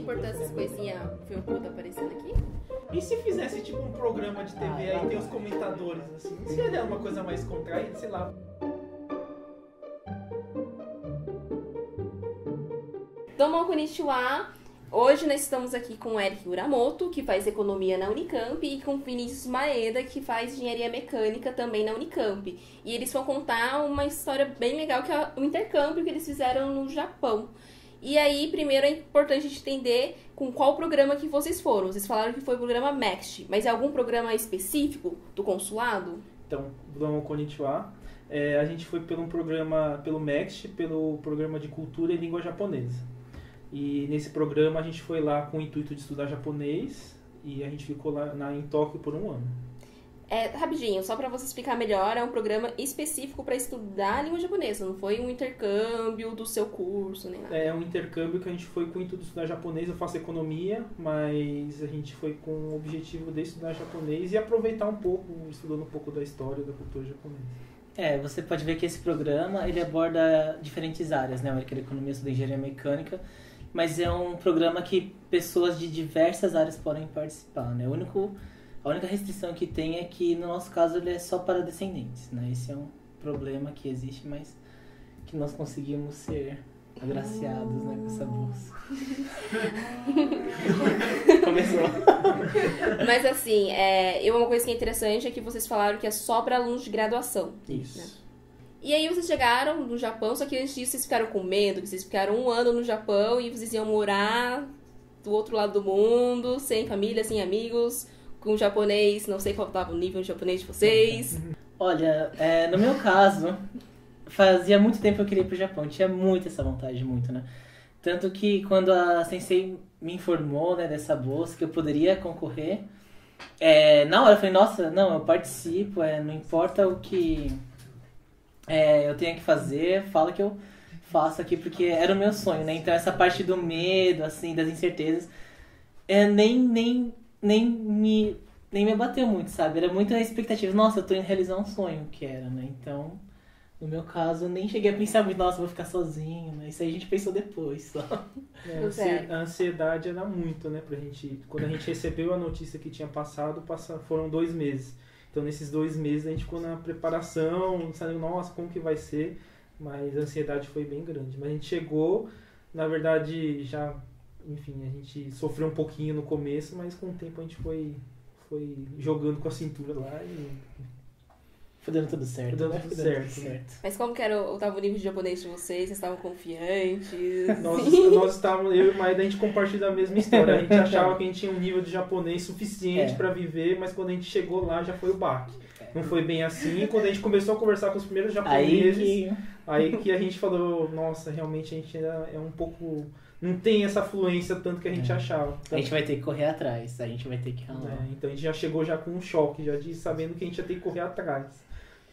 importância dessa coisinha felpuda aparecendo aqui? E se fizesse tipo um programa de TV aí tem os comentadores assim? Se ia uma coisa mais contraída, sei lá. Domo konnichiwa! Hoje nós estamos aqui com o Eric Uramoto, que faz economia na Unicamp, e com o Vinícius Maeda, que faz engenharia mecânica também na Unicamp. E eles vão contar uma história bem legal, que é o intercâmbio que eles fizeram no Japão. E aí, primeiro é importante a gente entender com qual programa que vocês foram. Vocês falaram que foi o programa MEXT, mas é algum programa específico do consulado? Então, Domo konnichiwa. A gente foi pelo MEXT, pelo programa de cultura e língua japonesa. E nesse programa a gente foi lá com o intuito de estudar japonês e a gente ficou lá em Tóquio por um ano. Rapidinho, só para você explicar melhor, é um programa específico para estudar a língua japonesa, não foi um intercâmbio do seu curso, nem nada. É um intercâmbio que a gente foi com o intuito de estudar japonês. Eu faço economia, mas a gente foi com o objetivo de estudar japonês e aproveitar um pouco, estudando um pouco da história da cultura japonesa. Você pode ver que esse programa ele aborda diferentes áreas, né? A economia estuda engenharia mecânica, mas é um programa que pessoas de diversas áreas podem participar, né? A única restrição que tem é que, no nosso caso, ele é só para descendentes, né? Esse é um problema que existe, mas que nós conseguimos ser agraciados, né, com essa bolsa. Começou. Mas assim, uma coisa que é interessante é que vocês falaram que é só para alunos de graduação. Isso. Né? E aí vocês chegaram no Japão, só que antes disso vocês ficaram com medo, que vocês ficaram um ano no Japão e vocês iam morar do outro lado do mundo, sem família, sem amigos, com japonês, não sei qual estava o nível de japonês de vocês. Olha, no meu caso, fazia muito tempo que eu queria ir pro Japão, tinha muito essa vontade, muito, né? Tanto que quando a Sensei me informou, né, dessa bolsa, que eu poderia concorrer, na hora eu falei, nossa, não, eu participo, não importa o que eu tenho que fazer, fala que eu faço aqui, porque era o meu sonho, né? Então essa parte do medo, assim, das incertezas, nem me abateu muito, sabe? Era muita expectativa. Nossa, eu tô indo realizar um sonho que era, né? Então, no meu caso, eu nem cheguei a pensar muito, nossa, eu vou ficar sozinho, né? Isso aí a gente pensou depois, só. A ansiedade era muito, né, pra gente. Quando a gente recebeu a notícia que tinha passado, foram 2 meses. Então, nesses 2 meses, a gente ficou na preparação, não sabia, nossa, como que vai ser? Mas a ansiedade foi bem grande. Mas a gente chegou, na verdade, enfim, a gente sofreu um pouquinho no começo, mas com o tempo a gente foi jogando com a cintura lá e foi dando tudo certo. Foi dando tudo certo. Mas como que estava o nível de japonês de vocês? Vocês estavam confiantes? Nós estávamos, eu e o Maeda, a gente compartilha a mesma história. A gente achava que a gente tinha um nível de japonês suficiente para viver, mas quando a gente chegou lá já foi o baque. Não foi bem assim. Quando a gente começou a conversar com os primeiros japoneses, aí que a gente falou, nossa, realmente a gente ainda é um pouco... Não tem essa fluência tanto que a gente achava. A gente vai ter que correr atrás, a gente vai ter que ralar. Então a gente já chegou com um choque, sabendo que a gente ia ter que correr atrás.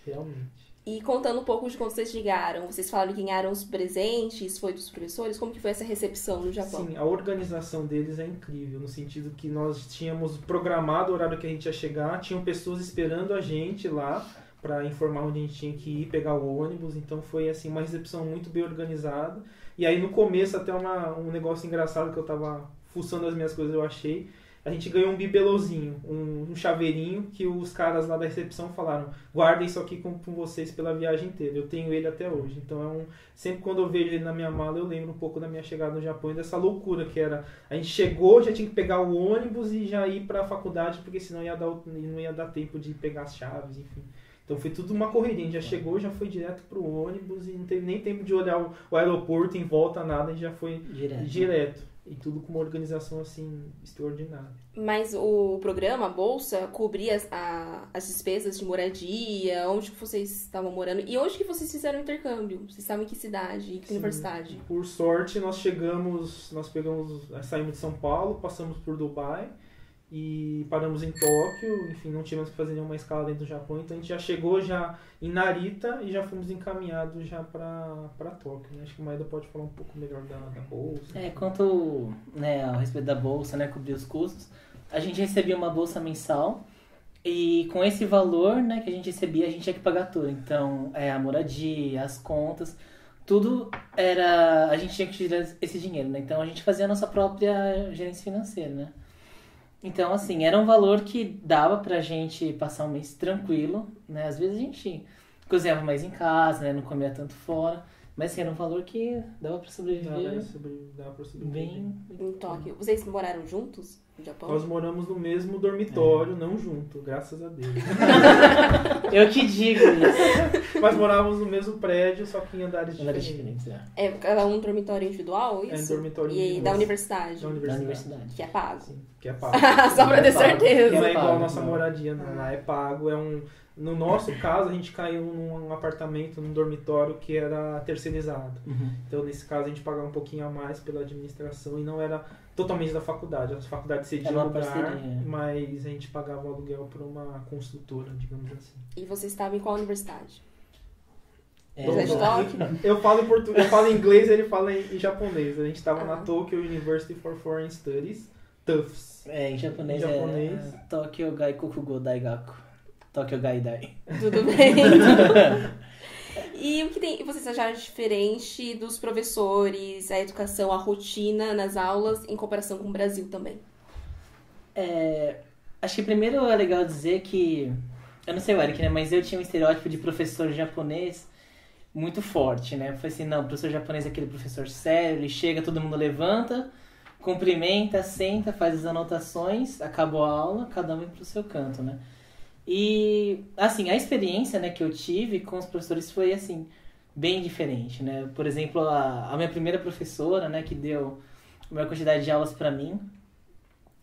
Realmente. E contando um pouco de quando vocês chegaram, vocês falaram que ganharam os presentes, foi dos professores, como que foi essa recepção no Japão? Sim, a organização deles é incrível, no sentido que nós tínhamos programado o horário que a gente ia chegar, tinham pessoas esperando a gente lá para informar onde a gente tinha que ir, pegar o ônibus, então foi assim uma recepção muito bem organizada. E aí no começo até um negócio engraçado que eu tava fuçando as minhas coisas, eu achei, a gente ganhou um bibelôzinho, um chaveirinho que os caras lá da recepção falaram, guardem isso aqui com vocês pela viagem inteira. Eu tenho ele até hoje. Então sempre quando eu vejo ele na minha mala, eu lembro um pouco da minha chegada no Japão e dessa loucura que era. A gente chegou, já tinha que pegar o ônibus e já ir para a faculdade, porque senão não ia dar tempo de pegar as chaves, enfim. Então foi tudo uma correria, a gente já chegou, já foi direto pro ônibus e não teve nem tempo de olhar o aeroporto em volta, nada, a gente já foi direto. E tudo com uma organização assim, extraordinária. Mas o programa, a Bolsa, cobria as despesas de moradia, onde que vocês estavam morando e onde que vocês fizeram o intercâmbio? Vocês estavam em que cidade, em que universidade? Por sorte, saímos de São Paulo, passamos por Dubai e paramos em Tóquio, enfim, não tivemos que fazer nenhuma escala dentro do Japão, então a gente já chegou em Narita e já fomos encaminhados já para Tóquio, né? Acho que o Maeda pode falar um pouco melhor da bolsa. Quanto, né, ao respeito da bolsa, né, cobrir os custos, a gente recebia uma bolsa mensal e com esse valor, né, que a gente recebia, a gente tinha que pagar tudo, então a moradia, as contas, tudo era... A gente tinha que tirar esse dinheiro, né? Então a gente fazia a nossa própria gerência financeira, né? Então, assim, era um valor que dava pra gente passar um mês tranquilo, né? Às vezes a gente cozinhava mais em casa, né? Não comia tanto fora. Mas assim, era um valor que dava pra sobreviver. Dava pra sobreviver. Bem... Em Tóquio. Vocês moraram juntos no Japão? Nós moramos no mesmo dormitório, não junto, graças a Deus. Eu que digo isso. Mas morávamos no mesmo prédio, só que em andares Era diferentes. diferente, É cada um dormitório individual, isso? É, dormitório E individual. da universidade? Da Da universidade. universidade. Que é pago. Sim, que é pago. Só pra ter É pago. certeza. Não é igual a Pago, nossa não. moradia, não. Lá é pago. No nosso caso, a gente caiu num apartamento, num dormitório que era terceirizado. Uhum. Então, nesse caso, a gente pagava um pouquinho a mais pela administração e não era totalmente da faculdade. A faculdade cedia Era uma lugar, parceria. mas a gente pagava o aluguel por uma construtora, digamos assim. E você estava em qual universidade? É, Você é de Tóquio? Eu falo em português, eu falo em inglês e ele fala em japonês. A gente estava na Ah. Tokyo University for Foreign Studies, TUFS. em japonês, Em japonês. é Tokyo Gai Kokugo Daigaku. Tokyo Gai Dai. Tudo bem. E o que tem, vocês acharam diferente dos professores, a educação, a rotina nas aulas, em comparação com o Brasil também? Acho que primeiro é legal dizer que... Eu não sei o Eric, né? Mas eu tinha um estereótipo de professor japonês muito forte, né? Eu falei assim, não, o professor japonês é aquele professor sério, ele chega, todo mundo levanta, cumprimenta, senta, faz as anotações, acabou a aula, cada um vai pro seu canto, né? E, assim, a experiência, né, que eu tive com os professores foi, assim, bem diferente, né? Por exemplo, a minha primeira professora, né, que deu a maior quantidade de aulas pra mim,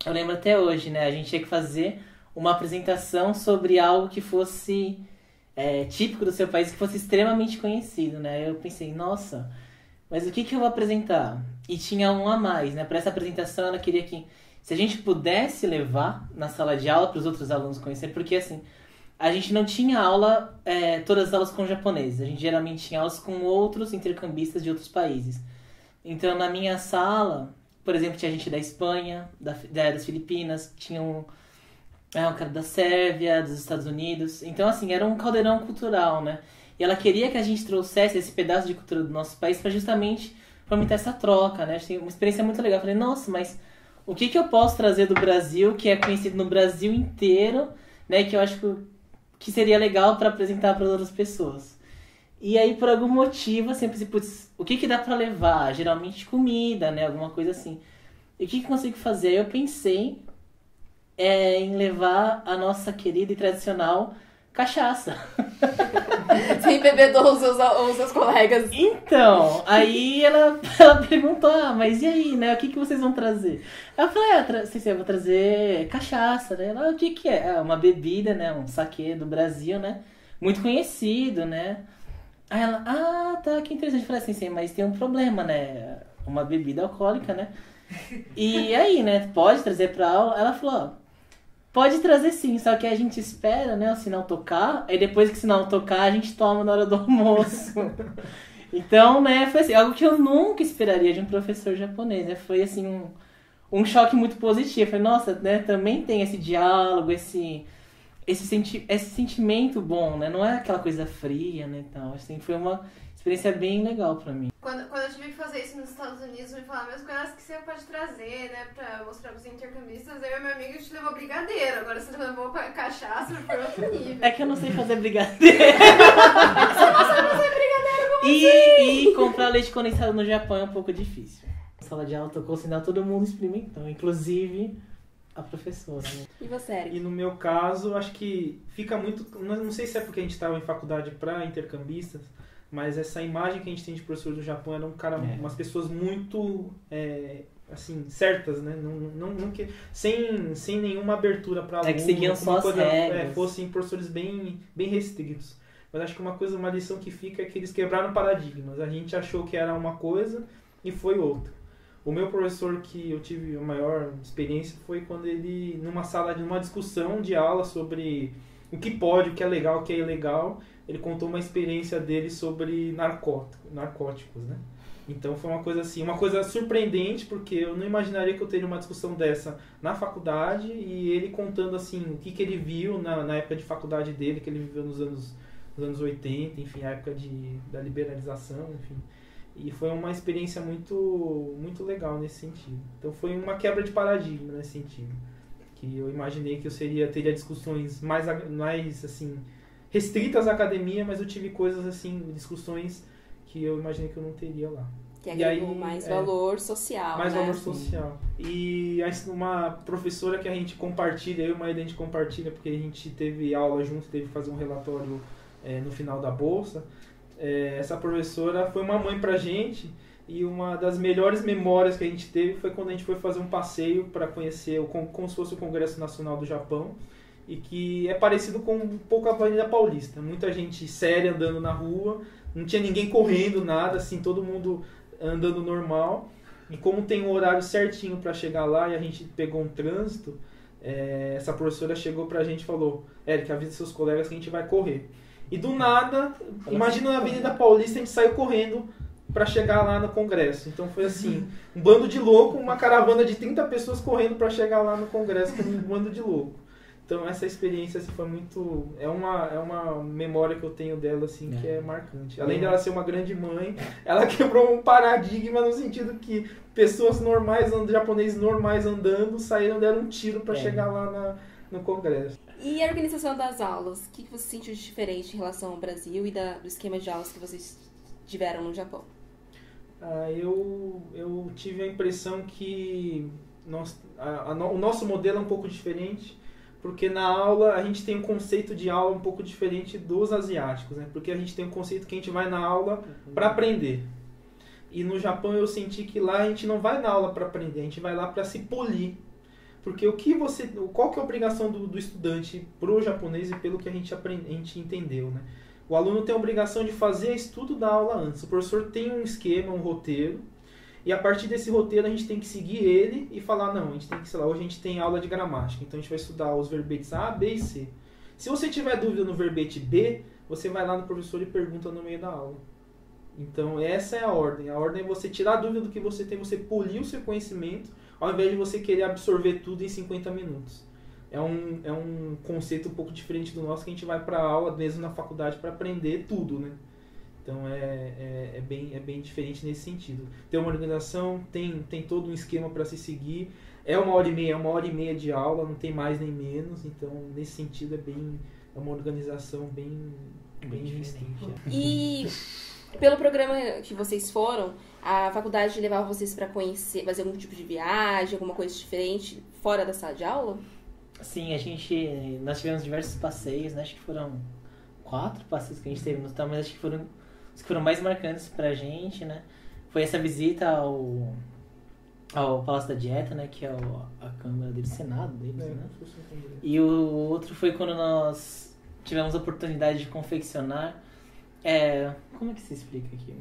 eu lembro até hoje, né? A gente tinha que fazer uma apresentação sobre algo que fosse típico do seu país, que fosse extremamente conhecido, né? Eu pensei, nossa, mas o que eu vou apresentar? E tinha um a mais, né? Para essa apresentação, ela queria que, se a gente pudesse levar na sala de aula para os outros alunos conhecerem, porque assim, a gente não tinha aula, todas as aulas com japoneses, a gente geralmente tinha aulas com outros intercambistas de outros países. Então, na minha sala, por exemplo, tinha gente da Espanha, das Filipinas, tinha um cara da Sérvia, dos Estados Unidos. Então, assim, era um caldeirão cultural, né? E ela queria que a gente trouxesse esse pedaço de cultura do nosso país para justamente fomentar essa troca, né? Achei uma experiência muito legal. Eu falei, nossa, mas o que eu posso trazer do Brasil, que é conhecido no Brasil inteiro, né? Que eu acho que seria legal para apresentar para outras pessoas. E aí, por algum motivo, eu sempre pensei, putz, o que dá para levar? Geralmente comida, né? Alguma coisa assim. E o que eu consigo fazer? Aí eu pensei em levar a nossa querida e tradicional cachaça. Sem bebedou os seus colegas. Então, aí ela perguntou, mas e aí, né? O que vocês vão trazer? Eu falei, eu vou trazer cachaça, né? Ela, o que é? É uma bebida, né? Um saquê do Brasil, né? Muito conhecido, né? Aí ela, tá, que interessante. Eu falei assim, mas tem um problema, né? Uma bebida alcoólica, né? E aí, né? Pode trazer pra aula? Ela falou, pode trazer sim, só que a gente espera, né, o sinal tocar, aí depois que o sinal tocar, a gente toma na hora do almoço. Então, né, foi assim, algo que eu nunca esperaria de um professor japonês, né? Foi, assim, um choque muito positivo. Eu falei, nossa, né, também tem esse diálogo, esse sentimento bom, né? Não é aquela coisa fria, né, então, assim, foi uma experiência bem legal pra mim. Quando eu tive que fazer isso nos Estados Unidos, me falaram, mas coisas que você pode trazer, né, pra mostrar pros intercambistas. Eu e meu amigo, a gente levou brigadeiro, agora você levou cachaça, foi outro nível. É que eu não sei fazer brigadeiro. Você não sabe fazer brigadeiro como E comprar leite condensado no Japão é um pouco difícil. A sala de aula tocou o sinal, todo mundo experimentou, inclusive a professora. Né? E você, Eric? E no meu caso, acho que fica muito... Não sei se é porque a gente estava em faculdade para intercambistas, mas essa imagem que a gente tem de professor do Japão eram umas pessoas muito, assim, certas, né? Sem nenhuma abertura para aluno. Que seguiam só as regras. Fossem professores bem restritos. Mas acho que uma lição que fica é que eles quebraram paradigmas. A gente achou que era uma coisa e foi outra. O meu professor que eu tive a maior experiência foi quando ele, numa discussão de aula sobre o que pode, o que é legal, o que é ilegal, ele contou uma experiência dele sobre narcóticos, né? Então foi uma coisa assim, uma coisa surpreendente, porque eu não imaginaria que eu teria uma discussão dessa na faculdade, e ele contando assim o que ele viu na época de faculdade dele, que ele viveu nos anos os anos 80, enfim, a época da liberalização, enfim. E foi uma experiência muito, muito legal nesse sentido. Então foi uma quebra de paradigma nesse sentido. Que eu imaginei que eu teria discussões mais assim, restritas à academia, mas eu tive coisas assim, discussões que eu imaginei que eu não teria lá. Que agregou mais valor social, mais né? valor social. E uma professora que a gente compartilha, eu e a gente compartilha, porque a gente teve aula junto, teve que fazer um relatório no final da bolsa. Essa professora foi uma mãe pra gente, e uma das melhores memórias que a gente teve foi quando a gente foi fazer um passeio para conhecer como se fosse o Congresso Nacional do Japão, e que é parecido com um pouco a Avenida Paulista. Muita gente séria andando na rua, não tinha ninguém correndo, nada, assim, todo mundo andando normal. E como tem um horário certinho para chegar lá e a gente pegou um trânsito, essa professora chegou pra gente e falou: Érica, avisa seus colegas que a gente vai correr. E do nada, imagina na Avenida Paulista, a gente saiu correndo para chegar lá no Congresso. Então foi assim, um bando de louco, uma caravana de 30 pessoas correndo para chegar lá no Congresso, com um bando de louco. Então essa experiência assim, foi muito... É uma memória que eu tenho dela assim, que é marcante. Além dela ser uma grande mãe, ela quebrou um paradigma no sentido que pessoas normais, japoneses normais andando, deram um tiro para chegar lá no Congresso. E a organização das aulas? O que você sentiu de diferente em relação ao Brasil e do esquema de aulas que vocês tiveram no Japão? Eu tive a impressão que o nosso modelo é um pouco diferente, porque na aula a gente tem um conceito de aula um pouco diferente dos asiáticos, né? Porque a gente tem um conceito que a gente vai na aula para aprender. E no Japão eu senti que lá a gente não vai na aula para aprender, a gente vai lá para se polir. Porque qual que é a obrigação do estudante pro japonês e pelo que a gente entendeu, né? O aluno tem a obrigação de fazer estudo da aula antes. O professor tem um esquema, um roteiro, e a partir desse roteiro a gente tem que seguir ele e falar, não, a gente tem que, sei lá, hoje a gente tem aula de gramática, então a gente vai estudar os verbetes A, B e C. Se você tiver dúvida no verbete B, você vai lá no professor e pergunta no meio da aula. Então essa é a ordem. A ordem é você tirar a dúvida do que você tem, você polir o seu conhecimento, ao invés de você querer absorver tudo em 50 minutos. É um conceito um pouco diferente do nosso, que a gente vai para a aula, mesmo na faculdade, para aprender tudo, né? Então é bem diferente nesse sentido. Tem uma organização, tem todo um esquema para se seguir. É 1h30 de aula, não tem mais nem menos. Então, nesse sentido, é uma organização bem distinta. E pelo programa que vocês foram, a faculdade levava vocês para conhecer, fazer algum tipo de viagem, alguma coisa diferente fora da sala de aula? Sim, nós tivemos diversos passeios, né? Acho que foram 4 passeios que a gente teve no total, mas acho que foram os que foram mais marcantes pra gente, né? Foi essa visita ao Palácio da Dieta, né? Que é a Câmara do Senado deles, né? E o outro foi quando nós tivemos a oportunidade de confeccionar. Como é que se explica aqui?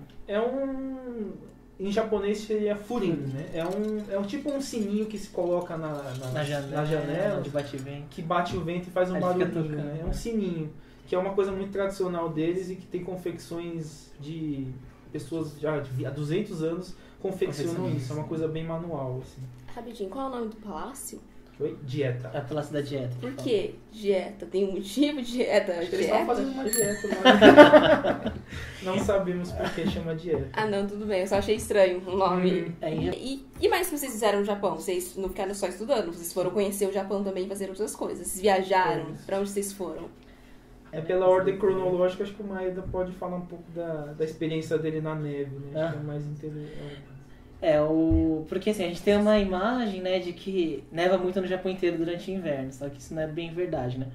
Em japonês seria furin, né? É tipo um sininho que se coloca na janela de bate-vento, que bate o vento e faz um barulhinho, né? É um sininho, que é uma coisa muito tradicional deles e que tem confecções de pessoas já há 200 anos confeccionam isso. É uma coisa bem manual, assim. Rapidinho, qual é o nome do palácio? Oi? Dieta. É o Palácio da Dieta. Por que dieta? Tem um motivo de dieta? Acho que eles estavam fazendo uma dieta lá. Não sabemos por que chama dieta. Ah, não, tudo bem. Eu só achei estranho o nome. E mais que vocês fizeram no Japão? Vocês não ficaram só estudando? Vocês foram conhecer o Japão também e fazer outras coisas? Vocês viajaram? Pra onde vocês foram? Pela ordem cronológica, acho que o Maeda pode falar um pouco da experiência dele na neve, né? Acho que é mais interessante. Porque assim, a gente tem uma imagem, né, de que neva muito no Japão inteiro durante o inverno, só que isso não é bem verdade, né?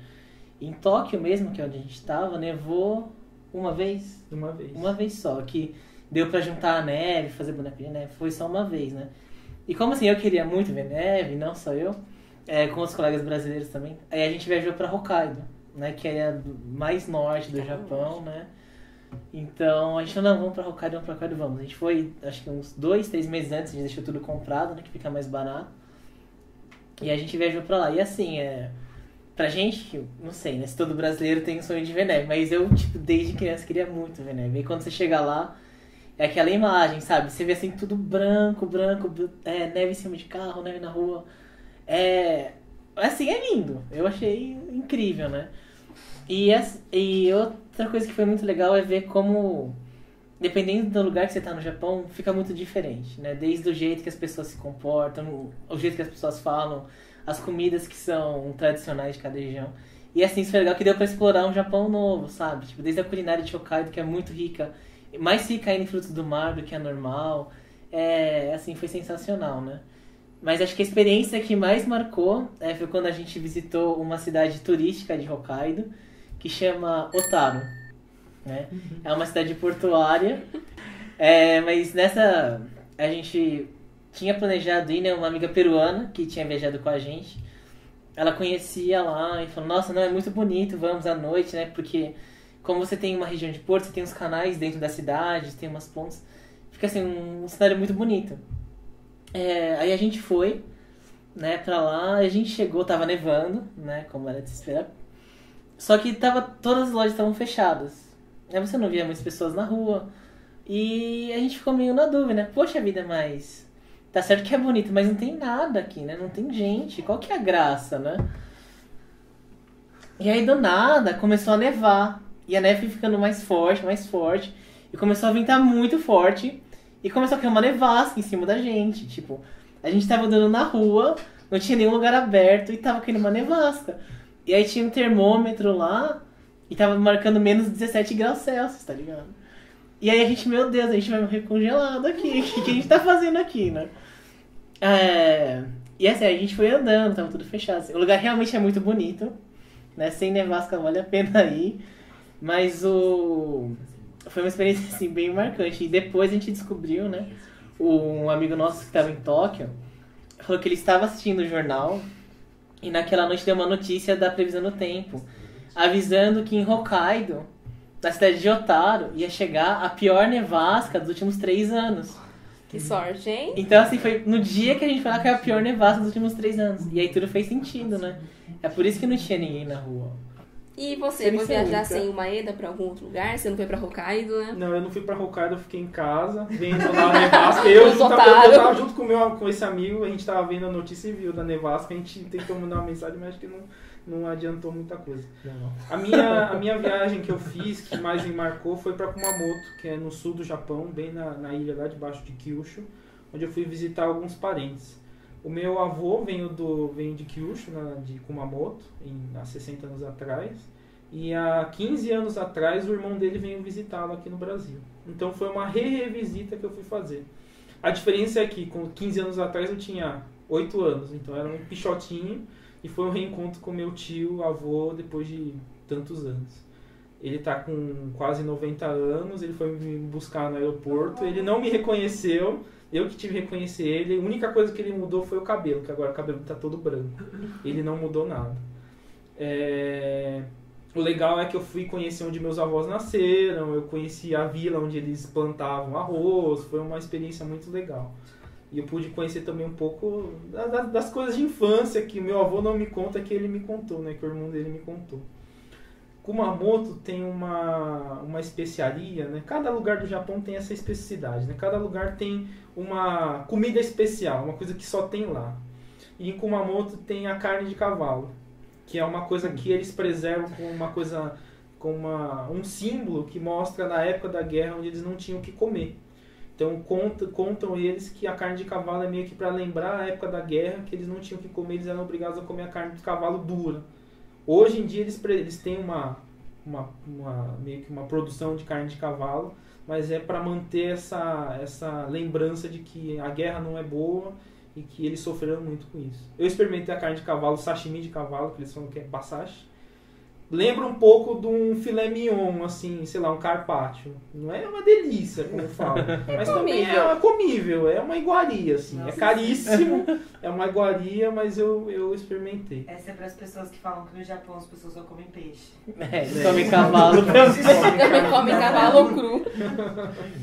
Em Tóquio mesmo, que é onde a gente estava, nevou uma vez. Uma vez só, que deu pra juntar a neve, fazer boneco de neve, foi só uma vez, né? E como assim, eu queria muito ver neve, não só eu, com os colegas brasileiros também, aí a gente viajou pra Hokkaido, né, que é mais norte do Japão, né? Então a gente falou, não, vamos pra Hokkaido, vamos. A gente foi, acho que uns 2, 3 meses antes, a gente deixou tudo comprado, né, que fica mais barato. E a gente viajou pra lá. E assim, pra gente, não sei, né, se todo brasileiro tem um sonho de ver neve, mas eu, tipo, desde criança queria muito ver neve. E quando você chega lá, é aquela imagem, sabe? Você vê assim, tudo branco, neve em cima de carro, neve na rua. Assim, é lindo. Eu achei incrível, né? E outra coisa que foi muito legal é ver como, dependendo do lugar que você tá no Japão, fica muito diferente, né? Desde o jeito que as pessoas se comportam, o jeito que as pessoas falam, as comidas que são tradicionais de cada região. E assim, isso foi legal que deu pra explorar um Japão novo, sabe? Tipo, desde a culinária de Hokkaido, que é muito rica, mais rica ainda em frutos do mar do que a normal. Assim, foi sensacional, né? Mas acho que a experiência que mais marcou foi quando a gente visitou uma cidade turística de Hokkaido, que chama Otaru, né? É uma cidade portuária, mas nessa a gente tinha planejado ir, né? Uma amiga peruana que tinha viajado com a gente, ela conhecia lá e falou, nossa, não, é muito bonito, vamos à noite, né? Porque como você tem uma região de porto, você tem uns canais dentro da cidade, tem umas pontes, fica assim um cenário muito bonito. Aí a gente foi, né, pra lá, a gente chegou, tava nevando, né, como era de se esperar. Só que todas as lojas estavam fechadas. Aí você não via muitas pessoas na rua. E a gente ficou meio na dúvida, né? Poxa vida, mas tá certo que é bonito, mas não tem nada aqui, né? Não tem gente. Qual que é a graça, né? E aí do nada começou a nevar. E a neve foi ficando mais forte. E começou a ventar muito forte. E começou a cair uma nevasca em cima da gente. Tipo, a gente tava andando na rua, não tinha nenhum lugar aberto e tava caindo uma nevasca. E aí tinha um termômetro lá e tava marcando menos 17 graus Celsius, tá ligado? E aí a gente, meu Deus, a gente vai morrer congelado aqui. O que a gente tá fazendo aqui, né? E assim, a gente foi andando, tava tudo fechado. Assim. O lugar realmente é muito bonito, né? Sem nevasca vale a pena ir. Mas foi uma experiência assim, bem marcante. E depois a gente descobriu, né? Um amigo nosso que estava em Tóquio falou que ele estava assistindo o jornal e naquela noite deu uma notícia da previsão do tempo, avisando que em Hokkaido, na cidade de Otaru, ia chegar a pior nevasca dos últimos 3 anos. Que sorte, hein? Então, assim, foi no dia que a gente falou que era a pior nevasca dos últimos 3 anos. E aí tudo fez sentido, né? É por isso que não tinha ninguém na rua. E você foi viajar sem o Maeda pra algum outro lugar? Você não foi pra Hokkaido, né? Não, eu não fui pra Hokkaido, eu fiquei em casa, vendo lá a nevasca. Eu tava junto com esse amigo, a gente tava vendo a notícia e viu da nevasca, a gente tentou mandar uma mensagem, mas acho que não adiantou muita coisa. Não. A minha viagem que eu fiz, que mais me marcou, foi pra Kumamoto, que é no sul do Japão, bem na ilha lá debaixo de Kyushu, onde eu fui visitar alguns parentes. O meu avô veio de Kyushu, de Kumamoto, há 60 anos atrás. E há 15 anos atrás, o irmão dele veio visitá-lo aqui no Brasil. Então foi uma revisita que eu fui fazer. A diferença é que, com 15 anos atrás, eu tinha 8 anos. Então era um pichotinho. E foi um reencontro com meu tio, avô, depois de tantos anos. Ele está com quase 90 anos, ele foi me buscar no aeroporto. Ele não me reconheceu. Eu que tive que reconhecer ele. A única coisa que ele mudou foi o cabelo, que agora o cabelo está todo branco. Ele não mudou nada. O legal é que eu fui conhecer onde meus avós nasceram, eu conheci a vila onde eles plantavam arroz, foi uma experiência muito legal. E eu pude conhecer também um pouco das coisas de infância que o meu avô não me conta, que ele me contou, né, que o irmão dele me contou. Kumamoto tem uma especiaria, né? Cada lugar do Japão tem essa especificidade, né? Cada lugar tem uma comida especial, uma coisa que só tem lá. E em Kumamoto tem a carne de cavalo, que é uma coisa que eles preservam como um símbolo que mostra na época da guerra onde eles não tinham o que comer. Então contam eles que a carne de cavalo é meio que para lembrar a época da guerra, que eles não tinham o que comer, eles eram obrigados a comer a carne de cavalo dura. Hoje em dia eles têm meio que uma produção de carne de cavalo, mas é para manter essa lembrança de que a guerra não é boa e que eles sofreram muito com isso. Eu experimentei a carne de cavalo, sashimi de cavalo, que eles falam que é basashi. Lembra um pouco de um filé mignon, assim, sei lá, um carpaccio. Não é uma delícia, como eu falo. Mas também é comível, é uma iguaria, assim. Nossa, é caríssimo, é uma iguaria, mas eu experimentei. Essa é para as pessoas que falam que no Japão as pessoas só comem peixe. Eles comem cavalo. Também comem cavalo cru.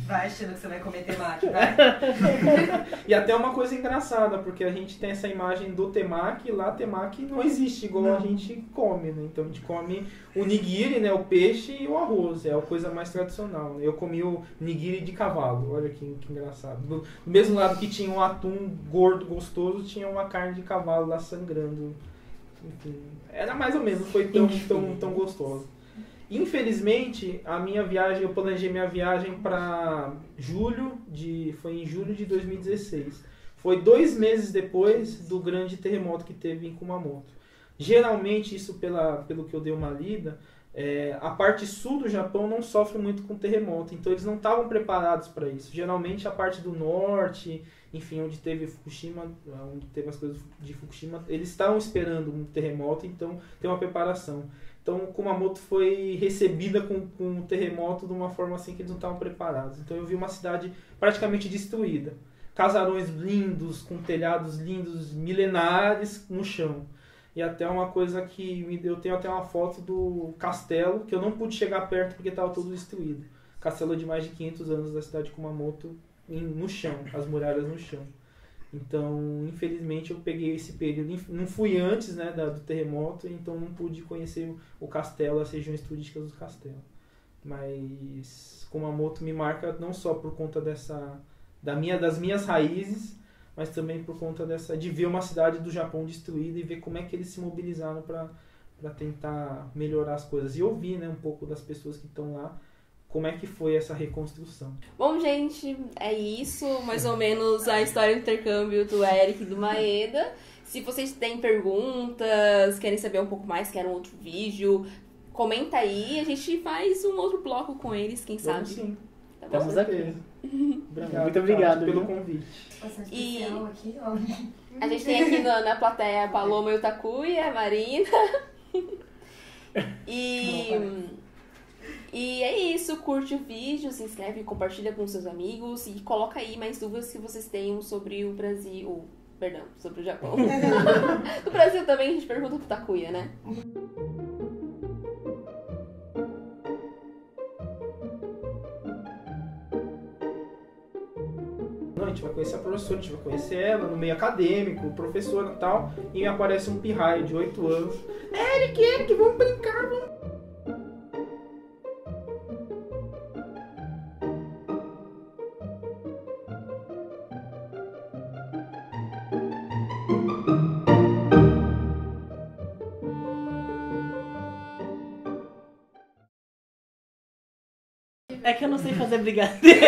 Vai achando que você vai comer temaki, vai. E até uma coisa engraçada, porque a gente tem essa imagem do temaki, e lá temaki não existe igual a gente come, né? Então a gente come o nigiri, né, o peixe e o arroz, é a coisa mais tradicional. Eu comi o nigiri de cavalo, olha que engraçado. Do mesmo lado que tinha um atum gordo, gostoso, tinha uma carne de cavalo lá sangrando. Enfim, era mais ou menos, não foi tão gostoso. Infelizmente, a minha viagem, eu planejei minha viagem para foi em julho de 2016. Foi 2 meses depois do grande terremoto que teve em Kumamoto. Geralmente, isso pelo que eu dei uma lida, a parte sul do Japão não sofre muito com terremoto, então eles não estavam preparados para isso. Geralmente a parte do norte, enfim, onde teve Fukushima, onde teve as coisas de Fukushima, eles estavam esperando um terremoto, então tem uma preparação. Então Kumamoto foi recebida com um terremoto de uma forma assim que eles não estavam preparados. Então eu vi uma cidade praticamente destruída. Casarões lindos, com telhados lindos, milenares no chão. E até uma coisa que eu tenho até uma foto do castelo, que eu não pude chegar perto porque estava todo destruído. Castelo de mais de 500 anos da cidade de Kumamoto no chão, as muralhas no chão. Então, infelizmente, eu peguei esse período. Não fui antes, né, do terremoto, então não pude conhecer o castelo, as regiões turísticas do castelo. Mas Kumamoto me marca não só por conta das minhas raízes, mas também por conta de ver uma cidade do Japão destruída e ver como é que eles se mobilizaram para tentar melhorar as coisas. E ouvir, né, um pouco das pessoas que estão lá, como é que foi essa reconstrução. Bom, gente, é isso, mais ou menos a história do intercâmbio do Eric e do Maeda. Se vocês têm perguntas, querem saber um pouco mais, querem um outro vídeo, comenta aí, a gente faz um outro bloco com eles, quem sabe. Sim. Tá bom? Estamos aqui. Obrigado, Muito obrigado pelo viu? convite. Bastante E- especial aqui, ó. A gente tem aqui na plateia a Paloma e o Takuya, a Marina. E é isso, curte o vídeo, se inscreve, compartilha com seus amigos e coloca aí mais dúvidas que vocês tenham sobre o Brasil, perdão, sobre o Japão. Do Brasil também a gente pergunta pro Takuya, né? Não, a gente vai conhecer a professora, a gente vai conhecer ela no meio acadêmico, professora e tal, e me aparece um pirraio de 8 anos. Eric, vamos brincar, vamos... É que eu não sei fazer brigadeiro.